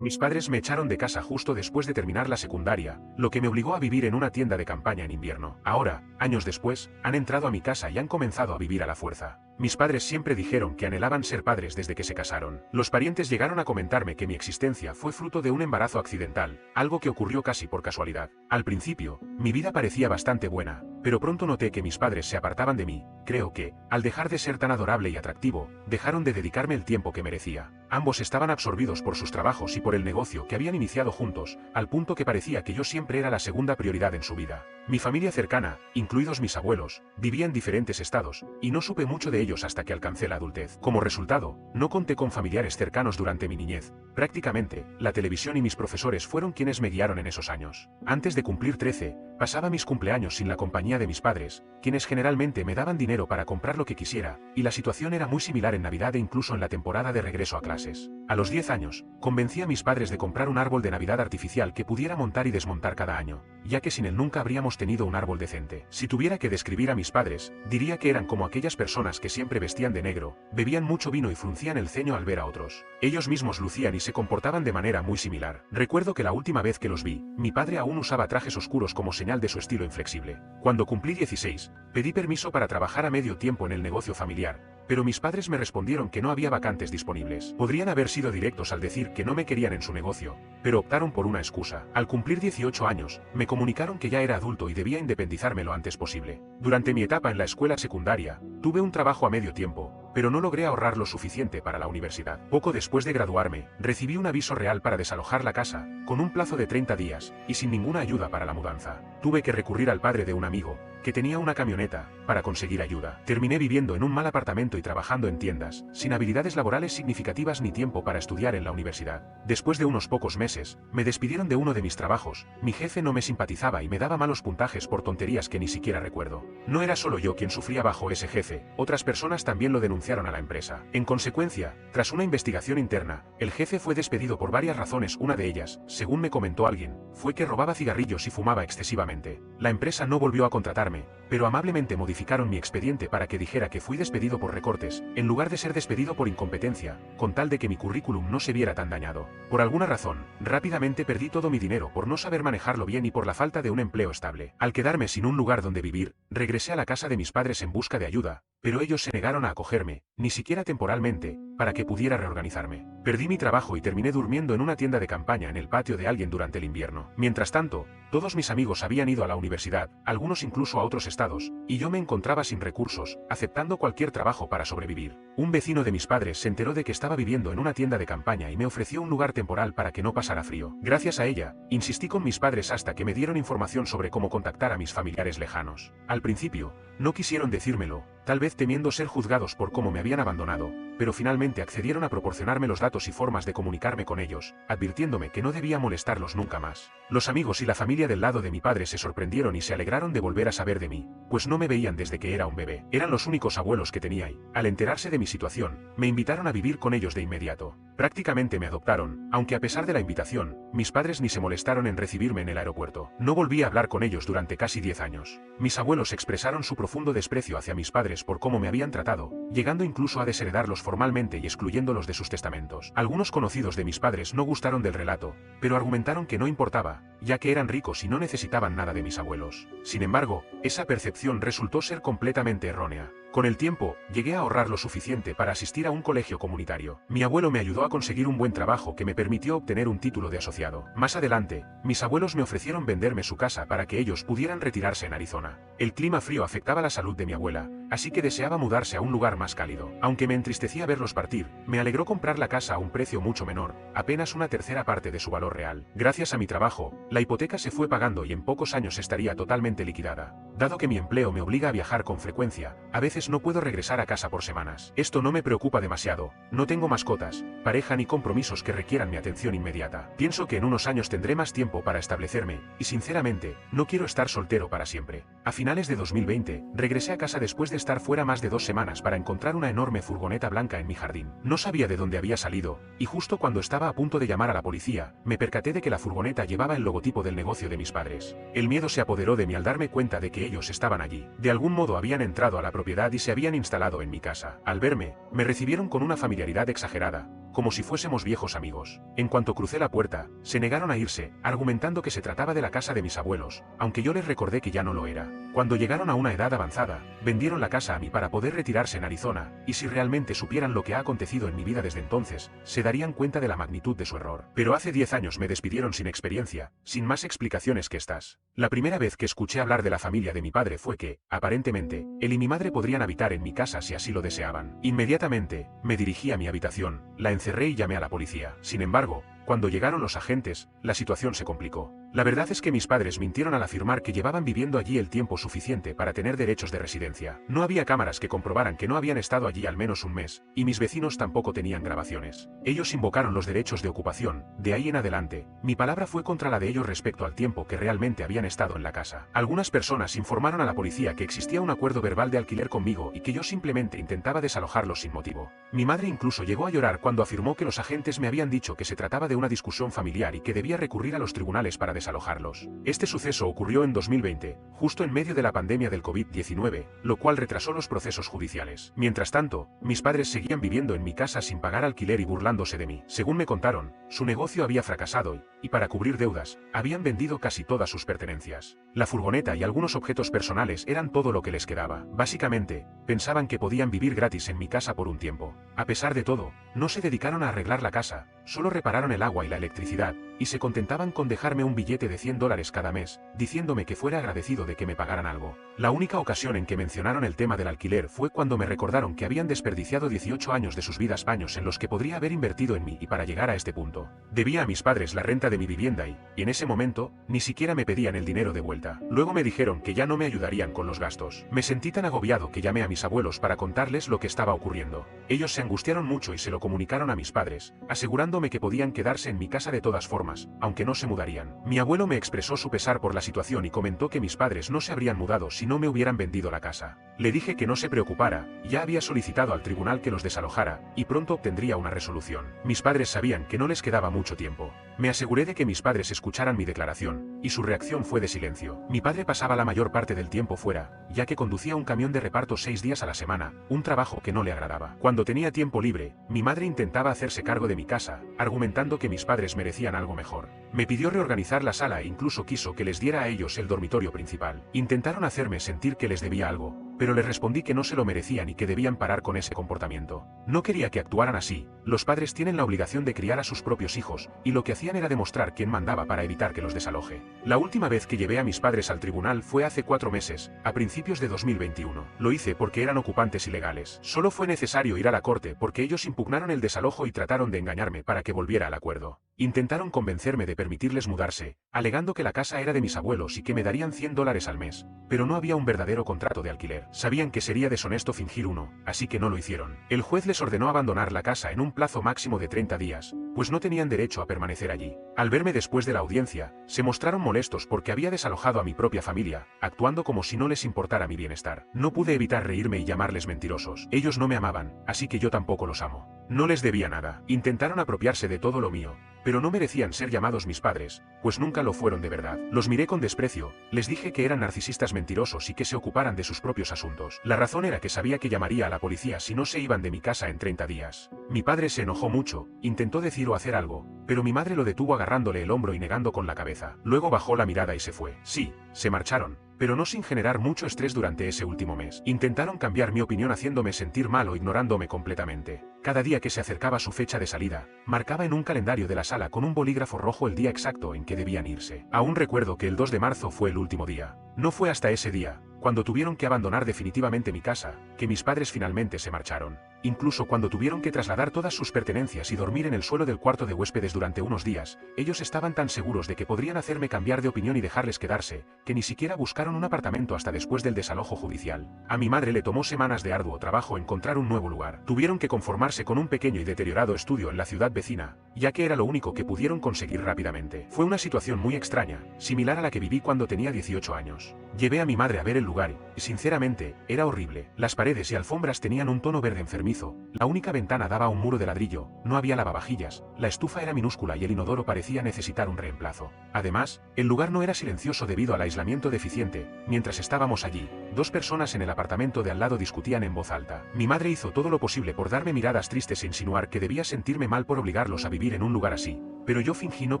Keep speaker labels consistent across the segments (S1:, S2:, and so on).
S1: Mis padres me echaron de casa justo después de terminar la secundaria, lo que me obligó a vivir en una tienda de campaña en invierno. Ahora, años después, han entrado a mi casa y han comenzado a vivir a la fuerza. Mis padres siempre dijeron que anhelaban ser padres desde que se casaron. Los parientes llegaron a comentarme que mi existencia fue fruto de un embarazo accidental, algo que ocurrió casi por casualidad. Al principio, mi vida parecía bastante buena, pero pronto noté que mis padres se apartaban de mí. Creo que, al dejar de ser tan adorable y atractivo, dejaron de dedicarme el tiempo que merecía. Ambos estaban absorbidos por sus trabajos y por el negocio que habían iniciado juntos, al punto que parecía que yo siempre era la segunda prioridad en su vida. Mi familia cercana, incluidos mis abuelos, vivía en diferentes estados, y no supe mucho de ellos hasta que alcancé la adultez. Como resultado, no conté con familiares cercanos durante mi niñez. Prácticamente, la televisión y mis profesores fueron quienes me guiaron en esos años. Antes de cumplir 13, pasaba mis cumpleaños sin la compañía de mis padres, quienes generalmente me daban dinero para comprar lo que quisiera, y la situación era muy similar en Navidad e incluso en la temporada de regreso a clases. A los 10 años, convencí a mis padres de comprar un árbol de Navidad artificial que pudiera montar y desmontar cada año, ya que sin él nunca habríamos tenido un árbol decente. Si tuviera que describir a mis padres, diría que eran como aquellas personas que siempre vestían de negro, bebían mucho vino y fruncían el ceño al ver a otros. Ellos mismos lucían y se comportaban de manera muy similar. Recuerdo que la última vez que los vi, mi padre aún usaba trajes oscuros como señal de su estilo inflexible. Cuando cumplí 16, pedí permiso para trabajar a medio tiempo en el negocio familiar, pero mis padres me respondieron que no había vacantes disponibles. Podrían haber sido directos al decir que no me querían en su negocio, pero optaron por una excusa. Al cumplir 18 años, me comunicaron que ya era adulto y debía independizarme lo antes posible. Durante mi etapa en la escuela secundaria, tuve un trabajo a medio tiempo, pero no logré ahorrar lo suficiente para la universidad. Poco después de graduarme, recibí un aviso real para desalojar la casa, con un plazo de 30 días, y sin ninguna ayuda para la mudanza. Tuve que recurrir al padre de un amigo, que tenía una camioneta, para conseguir ayuda. Terminé viviendo en un mal apartamento y trabajando en tiendas, sin habilidades laborales significativas ni tiempo para estudiar en la universidad. Después de unos pocos meses, me despidieron de uno de mis trabajos. Mi jefe no me simpatizaba y me daba malos puntajes por tonterías que ni siquiera recuerdo. No era solo yo quien sufría bajo ese jefe, otras personas también lo denunciaron a la empresa. En consecuencia, tras una investigación interna, el jefe fue despedido por varias razones. Una de ellas, según me comentó alguien, fue que robaba cigarrillos y fumaba excesivamente. La empresa no volvió a contratarme, pero amablemente modificaron mi expediente para que dijera que fui despedido por recortes, en lugar de ser despedido por incompetencia, con tal de que mi currículum no se viera tan dañado. Por alguna razón, rápidamente perdí todo mi dinero por no saber manejarlo bien y por la falta de un empleo estable. Al quedarme sin un lugar donde vivir, regresé a la casa de mis padres en busca de ayuda, pero ellos se negaron a acogerme, ni siquiera temporalmente, para que pudiera reorganizarme. Perdí mi trabajo y terminé durmiendo en una tienda de campaña en el patio de alguien durante el invierno. Mientras tanto, todos mis amigos habían ido a la universidad, algunos incluso a otros estados, y yo me encontraba sin recursos, aceptando cualquier trabajo para sobrevivir. Un vecino de mis padres se enteró de que estaba viviendo en una tienda de campaña y me ofreció un lugar temporal para que no pasara frío. Gracias a ella, insistí con mis padres hasta que me dieron información sobre cómo contactar a mis familiares lejanos. Al principio, no quisieron decírmelo, tal vez temiendo ser juzgados por cómo me habían abandonado, pero finalmente accedieron a proporcionarme los datos y formas de comunicarme con ellos, advirtiéndome que no debía molestarlos nunca más. Los amigos y la familia del lado de mi padre se sorprendieron y se alegraron de volver a saber de mí, pues no me veían desde que era un bebé. Eran los únicos abuelos que tenía y, al enterarse de mi situación, me invitaron a vivir con ellos de inmediato. Prácticamente me adoptaron, aunque a pesar de la invitación, mis padres ni se molestaron en recibirme en el aeropuerto. No volví a hablar con ellos durante casi 10 años. Mis abuelos expresaron su profundo desprecio hacia mis padres por cómo me habían tratado, llegando incluso a desheredarlos formalmente y excluyéndolos de sus testamentos. Algunos conocidos de mis padres no gustaron del relato, pero argumentaron que no importaba, ya que eran ricos y no necesitaban nada de mis abuelos. Sin embargo, esa percepción resultó ser completamente errónea. Con el tiempo, llegué a ahorrar lo suficiente para asistir a un colegio comunitario. Mi abuelo me ayudó a conseguir un buen trabajo que me permitió obtener un título de asociado. Más adelante, mis abuelos me ofrecieron venderme su casa para que ellos pudieran retirarse en Arizona. El clima frío afectaba la salud de mi abuela, así que deseaba mudarse a un lugar más cálido. Aunque me entristecía verlos partir, me alegró comprar la casa a un precio mucho menor, apenas una tercera parte de su valor real. Gracias a mi trabajo, la hipoteca se fue pagando y en pocos años estaría totalmente liquidada. Dado que mi empleo me obliga a viajar con frecuencia, a veces no puedo regresar a casa por semanas. Esto no me preocupa demasiado, no tengo mascotas, pareja ni compromisos que requieran mi atención inmediata. Pienso que en unos años tendré más tiempo para establecerme, y sinceramente, no quiero estar soltero para siempre. A finales de 2020, regresé a casa después de estar fuera más de 2 semanas para encontrar una enorme furgoneta blanca en mi jardín. No sabía de dónde había salido, y justo cuando estaba a punto de llamar a la policía, me percaté de que la furgoneta llevaba el logotipo del negocio de mis padres. El miedo se apoderó de mí al darme cuenta de que ellos estaban allí. De algún modo habían entrado a la propiedad y se habían instalado en mi casa. Al verme, me recibieron con una familiaridad exagerada, como si fuésemos viejos amigos. En cuanto crucé la puerta, se negaron a irse, argumentando que se trataba de la casa de mis abuelos, aunque yo les recordé que ya no lo era. Cuando llegaron a una edad avanzada, vendieron la casa a mí para poder retirarse en Arizona, y si realmente supieran lo que ha acontecido en mi vida desde entonces, se darían cuenta de la magnitud de su error. Pero hace 10 años me despidieron sin experiencia, sin más explicaciones que estas. La primera vez que escuché hablar de la familia de mi padre fue que, aparentemente, él y mi madre podrían habitar en mi casa si así lo deseaban. Inmediatamente, me dirigí a mi habitación, la encerré y llamé a la policía. Sin embargo, cuando llegaron los agentes, la situación se complicó. La verdad es que mis padres mintieron al afirmar que llevaban viviendo allí el tiempo suficiente para tener derechos de residencia. No había cámaras que comprobaran que no habían estado allí al menos un mes, y mis vecinos tampoco tenían grabaciones. Ellos invocaron los derechos de ocupación. De ahí en adelante, mi palabra fue contra la de ellos respecto al tiempo que realmente habían estado en la casa. Algunas personas informaron a la policía que existía un acuerdo verbal de alquiler conmigo y que yo simplemente intentaba desalojarlos sin motivo. Mi madre incluso llegó a llorar cuando afirmó que los agentes me habían dicho que se trataba de una discusión familiar y que debía recurrir a los tribunales para desalojarlos. Este suceso ocurrió en 2020, justo en medio de la pandemia del COVID-19, lo cual retrasó los procesos judiciales. Mientras tanto, mis padres seguían viviendo en mi casa sin pagar alquiler y burlándose de mí. Según me contaron, su negocio había fracasado y para cubrir deudas, habían vendido casi todas sus pertenencias. La furgoneta y algunos objetos personales eran todo lo que les quedaba. Básicamente, pensaban que podían vivir gratis en mi casa por un tiempo. A pesar de todo, no se dedicaron a arreglar la casa, solo repararon el agua y la electricidad, y se contentaban con dejarme un billete de $100 cada mes, diciéndome que fuera agradecido de que me pagaran algo. La única ocasión en que mencionaron el tema del alquiler fue cuando me recordaron que habían desperdiciado 18 años de sus vidas, años en los que podría haber invertido en mí y para llegar a este punto. Debía a mis padres la renta de mi vivienda y en ese momento, ni siquiera me pedían el dinero de vuelta. Luego me dijeron que ya no me ayudarían con los gastos. Me sentí tan agobiado que llamé a mis abuelos para contarles lo que estaba ocurriendo. Ellos se angustiaron mucho y se lo comunicaron a mis padres, asegurándome que podían quedarse en mi casa de todas formas, aunque no se mudarían. Mi abuelo me expresó su pesar por la situación y comentó que mis padres no se habrían mudado si no me hubieran vendido la casa. Le dije que no se preocupara, ya había solicitado al tribunal que los desalojara, y pronto obtendría una resolución. Mis padres sabían que no les quedaba mucho tiempo. Me aseguré de que mis padres escucharan mi declaración, y su reacción fue de silencio. Mi padre pasaba la mayor parte del tiempo fuera, ya que conducía un camión de reparto 6 días a la semana, un trabajo que no le agradaba. Cuando tenía tiempo libre, mi madre intentaba hacerse cargo de mi casa, argumentando que mis padres merecían algo mejor. Me pidió reorganizar la sala e incluso quiso que les diera a ellos el dormitorio principal. Intentaron hacerme sentir que les debía algo, pero les respondí que no se lo merecían y que debían parar con ese comportamiento. No quería que actuaran así. Los padres tienen la obligación de criar a sus propios hijos, y lo que hacían era demostrar quién mandaba para evitar que los desaloje. La última vez que llevé a mis padres al tribunal fue hace 4 meses, a principios de 2021. Lo hice porque eran ocupantes ilegales. Solo fue necesario ir a la corte porque ellos impugnaron el desalojo y trataron de engañarme para que volviera al acuerdo. Intentaron convencerme de permitirles mudarse, alegando que la casa era de mis abuelos y que me darían $100 al mes, pero no había un verdadero contrato de alquiler. Sabían que sería deshonesto fingir uno, así que no lo hicieron. El juez les ordenó abandonar la casa en un plazo máximo de 30 días, pues no tenían derecho a permanecer allí. Al verme después de la audiencia, se mostraron molestos porque había desalojado a mi propia familia, actuando como si no les importara mi bienestar. No pude evitar reírme y llamarles mentirosos. Ellos no me amaban, así que yo tampoco los amo. No les debía nada. Intentaron apropiarse de todo lo mío, pero no merecían ser llamados mis padres, pues nunca lo fueron de verdad. Los miré con desprecio, les dije que eran narcisistas mentirosos y que se ocuparan de sus propios asuntos. La razón era que sabía que llamaría a la policía si no se iban de mi casa en 30 días. Mi padre se enojó mucho, intentó decir o hacer algo, pero mi madre lo detuvo agarrándole el hombro y negando con la cabeza. Luego bajó la mirada y se fue. Sí, se marcharon, pero no sin generar mucho estrés durante ese último mes. Intentaron cambiar mi opinión haciéndome sentir mal o ignorándome completamente. Cada día que se acercaba su fecha de salida, marcaba en un calendario de la sala con un bolígrafo rojo el día exacto en que debían irse. Aún recuerdo que el 2 de marzo fue el último día. No fue hasta ese día, cuando tuvieron que abandonar definitivamente mi casa, que mis padres finalmente se marcharon. Incluso cuando tuvieron que trasladar todas sus pertenencias y dormir en el suelo del cuarto de huéspedes durante unos días, ellos estaban tan seguros de que podrían hacerme cambiar de opinión y dejarles quedarse, que ni siquiera buscaron un apartamento hasta después del desalojo judicial. A mi madre le tomó semanas de arduo trabajo encontrar un nuevo lugar. Tuvieron que conformarse con un pequeño y deteriorado estudio en la ciudad vecina, ya que era lo único que pudieron conseguir rápidamente. Fue una situación muy extraña, similar a la que viví cuando tenía 18 años. Llevé a mi madre a ver el lugar y, sinceramente, era horrible. Las paredes y alfombras tenían un tono verde enfermizo. La única ventana daba a un muro de ladrillo, no había lavavajillas, la estufa era minúscula y el inodoro parecía necesitar un reemplazo. Además, el lugar no era silencioso debido al aislamiento deficiente. Mientras estábamos allí, Dos personas en el apartamento de al lado discutían en voz alta. Mi madre hizo todo lo posible por darme miradas tristes e insinuar que debía sentirme mal por obligarlos a vivir en un lugar así. Pero yo fingí no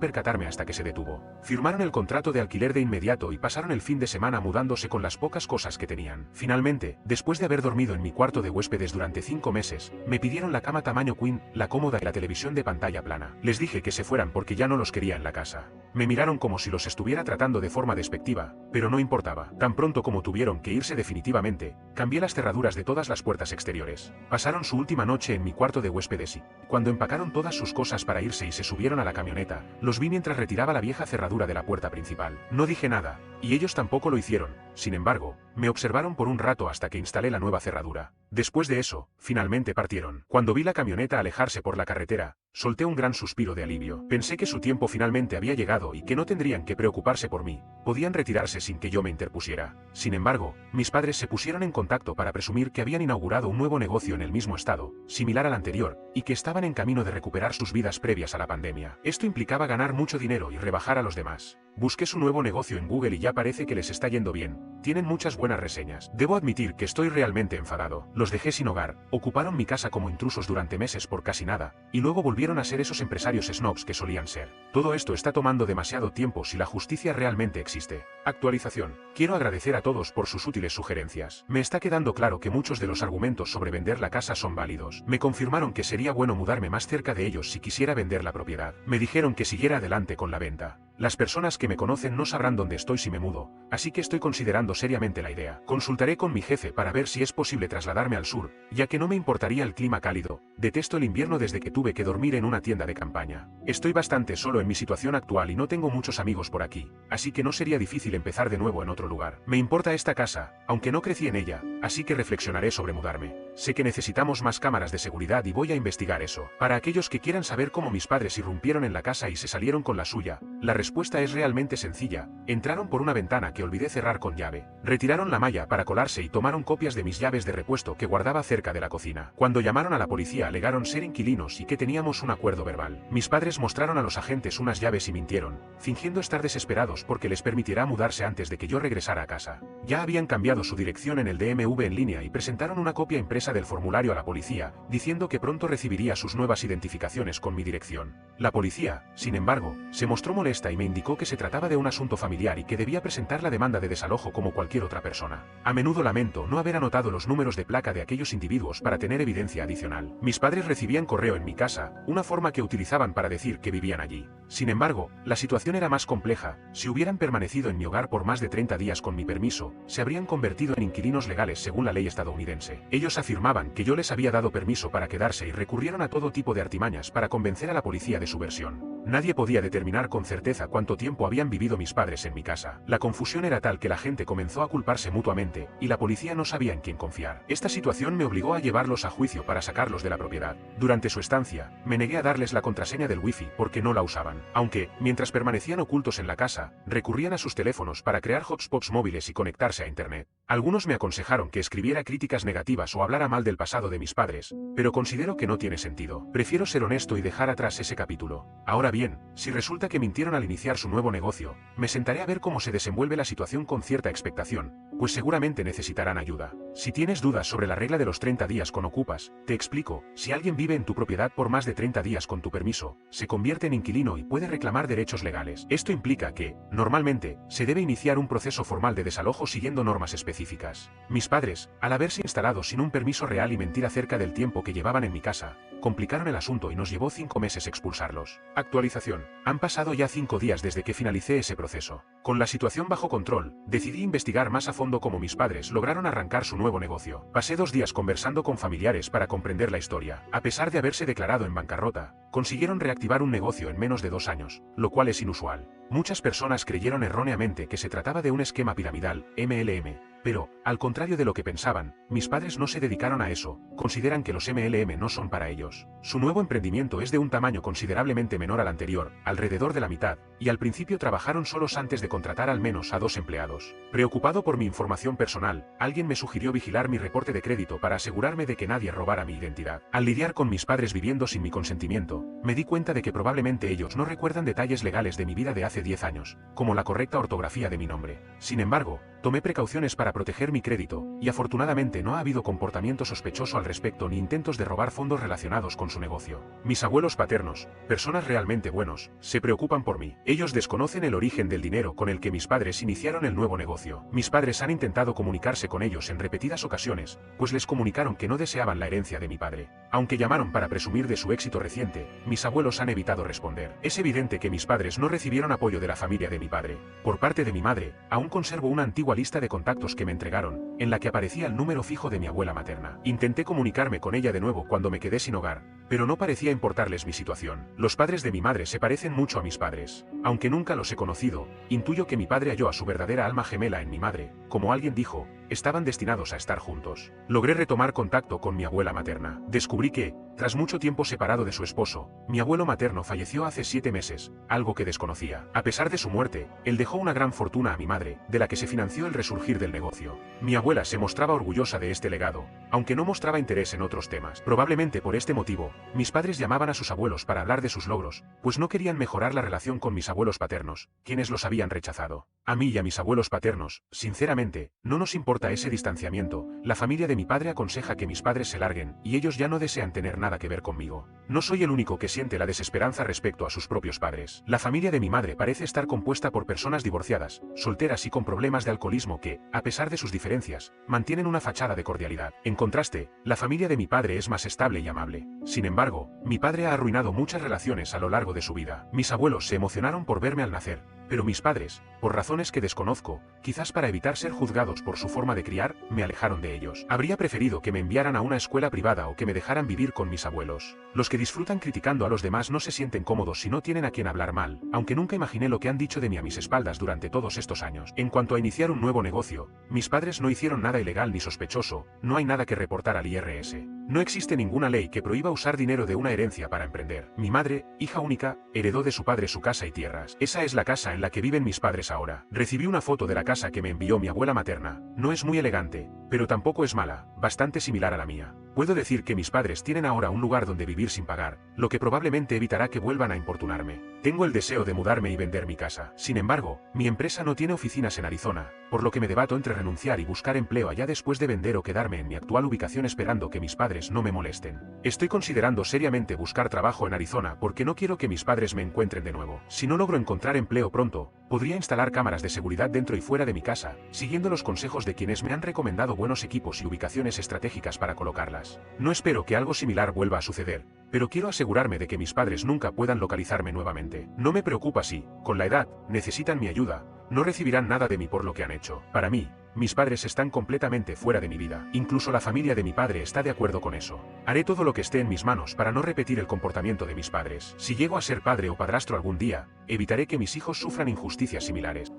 S1: percatarme hasta que se detuvo. Firmaron el contrato de alquiler de inmediato y pasaron el fin de semana mudándose con las pocas cosas que tenían. Finalmente, después de haber dormido en mi cuarto de huéspedes durante 5 meses, me pidieron la cama tamaño queen, la cómoda y la televisión de pantalla plana. Les dije que se fueran porque ya no los quería en la casa. Me miraron como si los estuviera tratando de forma despectiva, pero no importaba. Tan pronto como tuvieron que irse definitivamente, cambié las cerraduras de todas las puertas exteriores. Pasaron su última noche en mi cuarto de huéspedes y, cuando empacaron todas sus cosas para irse y se subieron a la camioneta, los vi mientras retiraba la vieja cerradura de la puerta principal. No dije nada, y ellos tampoco lo hicieron. Sin embargo, me observaron por un rato hasta que instalé la nueva cerradura. Después de eso, finalmente partieron. Cuando vi la camioneta alejarse por la carretera, solté un gran suspiro de alivio. Pensé que su tiempo finalmente había llegado y que no tendrían que preocuparse por mí. Podían retirarse sin que yo me interpusiera. Sin embargo, mis padres se pusieron en contacto para presumir que habían inaugurado un nuevo negocio en el mismo estado, similar al anterior, y que estaban en camino de recuperar sus vidas previas a la pandemia. Esto implicaba ganar mucho dinero y rebajar a los demás. Busqué su nuevo negocio en Google y ya parece que les está yendo bien. Tienen muchas buenas reseñas. Debo admitir que estoy realmente enfadado. Los dejé sin hogar, ocuparon mi casa como intrusos durante meses por casi nada, y luego volvieron a ser esos empresarios snobs que solían ser. Todo esto está tomando demasiado tiempo si la justicia realmente existe. Actualización. Quiero agradecer a todos por sus útiles sugerencias. Me está quedando claro que muchos de los argumentos sobre vender la casa son válidos. Me confirmaron que sería bueno mudarme más cerca de ellos si quisiera vender la propiedad. Me dijeron que siguiera adelante con la venta. Las personas que me conocen no sabrán dónde estoy si me mudo, así que estoy considerando seriamente la idea. Consultaré con mi jefe para ver si es posible trasladarme al sur, ya que no me importaría el clima cálido. Detesto el invierno desde que tuve que dormir en una tienda de campaña. Estoy bastante solo en mi situación actual y no tengo muchos amigos por aquí, así que no sería difícil empezar de nuevo en otro lugar. Me importa esta casa, aunque no crecí en ella, así que reflexionaré sobre mudarme. Sé que necesitamos más cámaras de seguridad y voy a investigar eso. Para aquellos que quieran saber cómo mis padres irrumpieron en la casa y se salieron con la suya, la respuesta es realmente sencilla. Entraron por una ventana que olvidé cerrar con llave. Retiraron la malla para colarse y tomaron copias de mis llaves de repuesto que guardaba cerca de la cocina. Cuando llamaron a la policía alegaron ser inquilinos y que teníamos un acuerdo verbal. Mis padres mostraron a los agentes unas llaves y mintieron, fingiendo estar desesperados porque les permitirá mudarse antes de que yo regresara a casa. Ya habían cambiado su dirección en el DMV en línea y presentaron una copia impresa del formulario a la policía, diciendo que pronto recibiría sus nuevas identificaciones con mi dirección. La policía, sin embargo, se mostró molesta y me indicó que se trataba de un asunto familiar y que debía presentar la demanda de desalojo como cualquier otra persona. A menudo lamento no haber anotado los números de placa de aquellos individuos para tener evidencia adicional. Mis padres recibían correo en mi casa, una forma que utilizaban para decir que vivían allí. Sin embargo, la situación era más compleja. Si hubieran permanecido en mi hogar por más de 30 días con mi permiso, se habrían convertido en inquilinos legales según la ley estadounidense. Ellos afirmaban que yo les había dado permiso para quedarse y recurrieron a todo tipo de artimañas para convencer a la policía de su versión. Nadie podía determinar con certeza cuánto tiempo habían vivido mis padres en mi casa. La confusión era tal que la gente comenzó a culparse mutuamente, y la policía no sabía en quién confiar. Esta situación me obligó a llevarlos a juicio para sacarlos de la propiedad. Durante su estancia, me negué a darles la contraseña del wifi porque no la usaban. Aunque, mientras permanecían ocultos en la casa, recurrían a sus teléfonos para crear hotspots móviles y conectarse a internet. Algunos me aconsejaron que escribiera críticas negativas o hablara mal del pasado de mis padres, pero considero que no tiene sentido. Prefiero ser honesto y dejar atrás ese capítulo. Ahora bien, si resulta que mintieron al iniciar su nuevo negocio, me sentaré a ver cómo se desenvuelve la situación con cierta expectación, pues seguramente necesitarán ayuda. Si tienes dudas sobre la regla de los 30 días con ocupas, te explico. Si alguien vive en tu propiedad por más de 30 días con tu permiso, se convierte en inquilino y puede reclamar derechos legales. Esto implica que, normalmente, se debe iniciar un proceso formal de desalojo siguiendo normas específicas. Mis padres, al haberse instalado sin un permiso real y mentir acerca del tiempo que llevaban en mi casa, complicaron el asunto y nos llevó 5 meses expulsarlos. Actualización. Han pasado ya 5 días desde que finalicé ese proceso. Con la situación bajo control, decidí investigar más a fondo cómo mis padres lograron arrancar su nuevo negocio. Pasé 2 días conversando con familiares para comprender la historia. A pesar de haberse declarado en bancarrota, consiguieron reactivar un negocio en menos de 2 años, lo cual es inusual. Muchas personas creyeron erróneamente que se trataba de un esquema piramidal, MLM. Pero, al contrario de lo que pensaban, mis padres no se dedicaron a eso. Consideran que los MLM no son para ellos. empleados. Su nuevo emprendimiento es de un tamaño considerablemente menor al anterior, alrededor de la mitad, y al principio trabajaron solos antes de contratar al menos a 2 empleados. Preocupado por mi información personal, alguien me sugirió vigilar mi reporte de crédito para asegurarme de que nadie robara mi identidad. Al lidiar con mis padres viviendo sin mi consentimiento, me di cuenta de que probablemente ellos no recuerdan detalles legales de mi vida de hace 10 años, como la correcta ortografía de mi nombre. Sin embargo, tomé precauciones para proteger mi crédito, y afortunadamente no ha habido comportamiento sospechoso al respecto ni intentos de robar fondos relacionados con su negocio. Mis abuelos paternos, personas realmente buenos, se preocupan por mí. Ellos desconocen el origen del dinero con el que mis padres iniciaron el nuevo negocio. Mis padres han intentado comunicarse con ellos en repetidas ocasiones, pues les comunicaron que no deseaban la herencia de mi padre. Aunque llamaron para presumir de su éxito reciente, mis abuelos han evitado responder. Es evidente que mis padres no recibieron apoyo de la familia de mi padre. Por parte de mi madre, aún conservo una antigua lista de contactos que me entregaron, en la que aparecía el número fijo de mi abuela materna. Intenté comunicarme con ella de nuevo cuando me quedé sin hogar, pero no parecía importarles mi situación. Los padres de mi madre se parecen mucho a mis padres. Aunque nunca los he conocido, intuyo que mi padre halló a su verdadera alma gemela en mi madre. Como alguien dijo, estaban destinados a estar juntos. Logré retomar contacto con mi abuela materna. Descubrí que, tras mucho tiempo separado de su esposo, mi abuelo materno falleció hace 7 meses, algo que desconocía. A pesar de su muerte, él dejó una gran fortuna a mi madre, de la que se financió el resurgir del negocio. Mi abuela se mostraba orgullosa de este legado, aunque no mostraba interés en otros temas. Probablemente por este motivo, mis padres llamaban a sus abuelos para hablar de sus logros, pues no querían mejorar la relación con mis abuelos paternos, quienes los habían rechazado. A mí y a mis abuelos paternos, sinceramente, no nos importa ese distanciamiento. La familia de mi padre aconseja que mis padres se larguen, y ellos ya no desean tener nada que ver conmigo. No soy el único que siente la desesperanza respecto a sus propios padres. La familia de mi madre parece estar compuesta por personas divorciadas, solteras y con problemas de alcoholismo que, a pesar de sus diferencias, mantienen una fachada de cordialidad. En contraste, la familia de mi padre es más estable y amable. Sin embargo, mi padre ha arruinado muchas relaciones a lo largo de su vida. Mis abuelos se emocionaron por verme al nacer, pero mis padres, por razones que desconozco, quizás para evitar ser juzgados por su forma de criar, me alejaron de ellos. Habría preferido que me enviaran a una escuela privada o que me dejaran vivir con mis abuelos. Los que disfrutan criticando a los demás no se sienten cómodos si no tienen a quien hablar mal, aunque nunca imaginé lo que han dicho de mí a mis espaldas durante todos estos años. En cuanto a iniciar un nuevo negocio, mis padres no hicieron nada ilegal ni sospechoso, no hay nada que reportar al IRS. No existe ninguna ley que prohíba usar dinero de una herencia para emprender. Mi madre, hija única, heredó de su padre su casa y tierras. Esa es la casa en la que viven mis padres ahora. Recibí una foto de la casa que me envió mi abuela materna. No es muy elegante, pero tampoco es mala, bastante similar a la mía. Puedo decir que mis padres tienen ahora un lugar donde vivir sin pagar, lo que probablemente evitará que vuelvan a importunarme. Tengo el deseo de mudarme y vender mi casa. Sin embargo, mi empresa no tiene oficinas en Arizona, por lo que me debato entre renunciar y buscar empleo allá después de vender o quedarme en mi actual ubicación esperando que mis padres no me molesten. Estoy considerando seriamente buscar trabajo en Arizona porque no quiero que mis padres me encuentren de nuevo. Si no logro encontrar empleo pronto, podría instalar cámaras de seguridad dentro y fuera de mi casa, siguiendo los consejos de quienes me han recomendado buenos equipos y ubicaciones estratégicas para colocarlas. No espero que algo similar vuelva a suceder, pero quiero asegurarme de que mis padres nunca puedan localizarme nuevamente. No me preocupa si, con la edad, necesitan mi ayuda. No recibirán nada de mí por lo que han hecho. Para mí, mis padres están completamente fuera de mi vida. Incluso la familia de mi padre está de acuerdo con eso. Haré todo lo que esté en mis manos para no repetir el comportamiento de mis padres. Si llego a ser padre o padrastro algún día, evitaré que mis hijos sufran injusticias similares.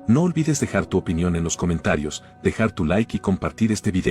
S2: No olvides dejar tu opinión en los comentarios, dejar tu like y compartir este video.